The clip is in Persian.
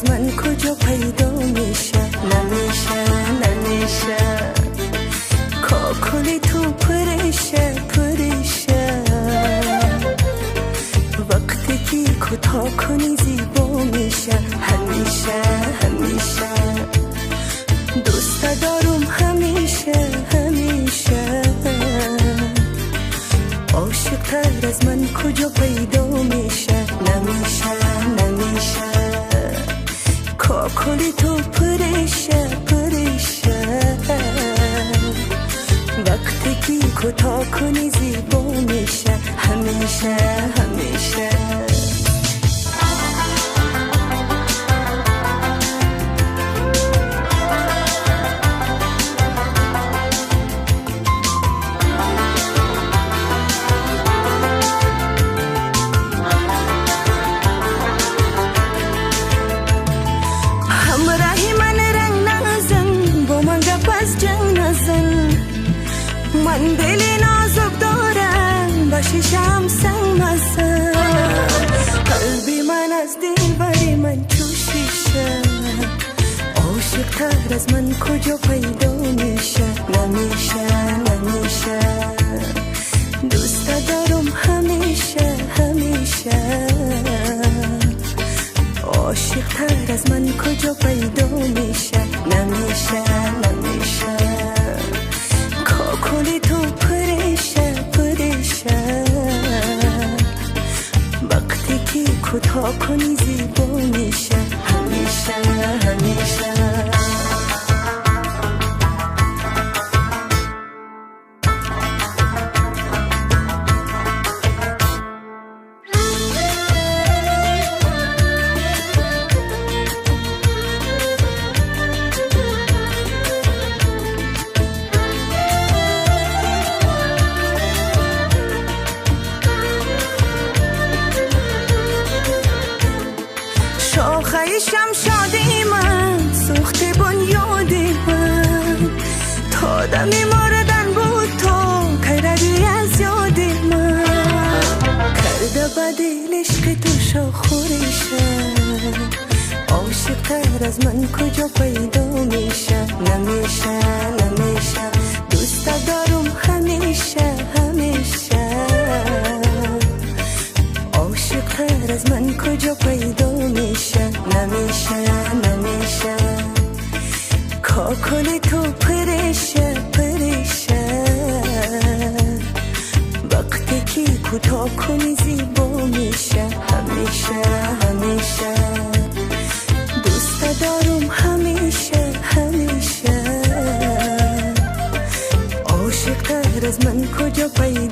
از من کجا پیدا میشه؟ نمیشه کاکلی تو پریشه وقتی که کوتاه کنی زیبا میشه. همیشه دوست دارم همیشه عاشق تر از من کجا پیدا میشه؟ نمیشه کاکلی تو پریشه وقتی که کوتاه کنی زیبا میشه. همیشه همراهی من رنگ نزن، با من گپ از جنگ نزن. من دلی نازک دارم، با شیشم سنگ نزن. قلبی من از دل بری من تو شیشه. عاشق تر از من کجا پیدا میشه؟ نمیشه دوست دارم همیشه عاشق تر از من کجا پیدا میشه؟ نمیشه کاکلی تو پریشه وقتی که کوتاه کنی زیبا میشه. همیشه شمشادی من سوخته بنیادی من تا دمی موردن بود تو کردی از یادی من کرده بدیل عشق تو شاخوریشه. عاشق تر از من کجا پیدا میشه؟ نمیشه دوست دارم همیشه عاشق تر از من کجا پیدا میشه؟ نمیشه کاکلی تو پریشه وقتی که کوتاه کنی زیبا میشه. همیشه دوست دارم همیشه عاشق تر از من کجا پیدا